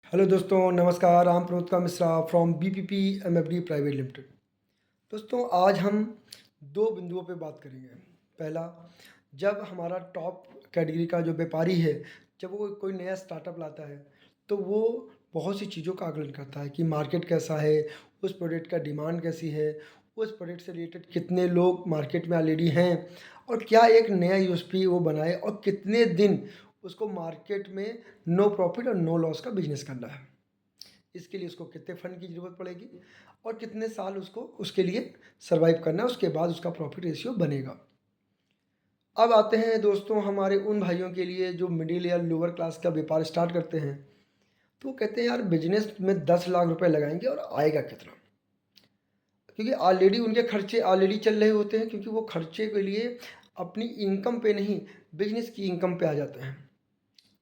Hello दोस्तों, नमस्कार। Ram Pranod Mishra from BPP MFD private limited. दोस्तों, आज हम दो बिंदुओं पे बात करेंगे। पहला, जब हमारा टॉप कैटेगरी का जो व्यापारी है, जब वो कोई नया स्टार्टअप लाता है तो वो बहुत सी चीज़ों का आकलन करता है कि मार्केट कैसा है, उस प्रोडक्ट का डिमांड कैसी है, उस प्रोडक्ट से रिलेटेड कितने लोग मार्केट में ऑलरेडी हैं और क्या एक नया यूएसपी वो बनाए और कितने दिन उसको मार्केट में नो प्रॉफिट और नो लॉस का बिजनेस करना है। इसके लिए उसको कितने फंड की ज़रूरत पड़ेगी और कितने साल उसको उसके लिए सर्वाइव करना है, उसके बाद उसका प्रॉफिट रेशियो बनेगा। अब आते हैं दोस्तों हमारे उन भाइयों के लिए जो मिडिल या लोअर क्लास का व्यापार स्टार्ट करते हैं। तो वो कहते हैं यार, बिजनेस में 10 लाख रुपए लगाएंगे और आएगा कितना, क्योंकि ऑलरेडी उनके खर्चे ऑलरेडी चल रहे होते हैं, क्योंकि वो खर्चे के लिए अपनी इनकम पे नहीं, बिजनेस की इनकम पे आ जाते हैं।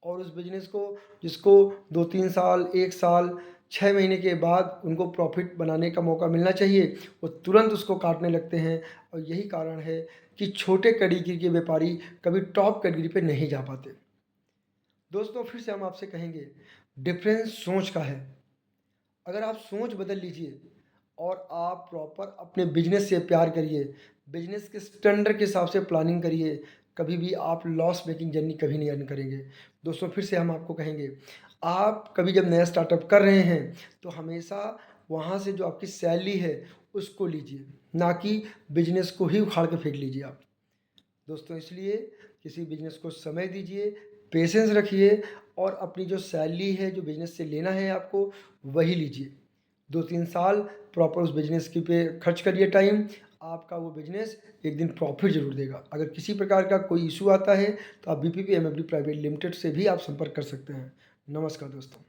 और उस बिजनेस को, जिसको 2-3 साल, 1 साल, 6 महीने के बाद उनको प्रॉफिट बनाने का मौका मिलना चाहिए, वो तुरंत उसको काटने लगते हैं। और यही कारण है कि छोटे कैटेगरी के व्यापारी कभी टॉप कैटेगरी पे नहीं जा पाते। दोस्तों, फिर से हम आपसे कहेंगे, डिफरेंस सोच का है। अगर आप सोच बदल लीजिए और आप प्रॉपर अपने बिजनेस से प्यार करिए, बिजनेस के स्टैंडर्ड के हिसाब से प्लानिंग करिए, कभी भी आप लॉस मेकिंग जर्नी कभी नहीं अर्न करेंगे। दोस्तों, फिर से हम आपको कहेंगे, आप कभी जब नया स्टार्टअप कर रहे हैं तो हमेशा वहाँ से जो आपकी सैलरी है उसको लीजिए, ना कि बिजनेस को ही उखाड़ के फेंक लीजिए आप। दोस्तों, इसलिए किसी बिजनेस को समय दीजिए, पेशेंस रखिए और अपनी जो सैलरी है, जो बिजनेस से लेना है आपको, वही लीजिए। 2-3 साल प्रॉपर उस बिजनेस के पे खर्च करिए टाइम, आपका वो बिजनेस एक दिन प्रॉफिट ज़रूर देगा। अगर किसी प्रकार का कोई इशू आता है तो आप बीपीपी एमएफडी प्राइवेट लिमिटेड से भी आप संपर्क कर सकते हैं। नमस्कार दोस्तों।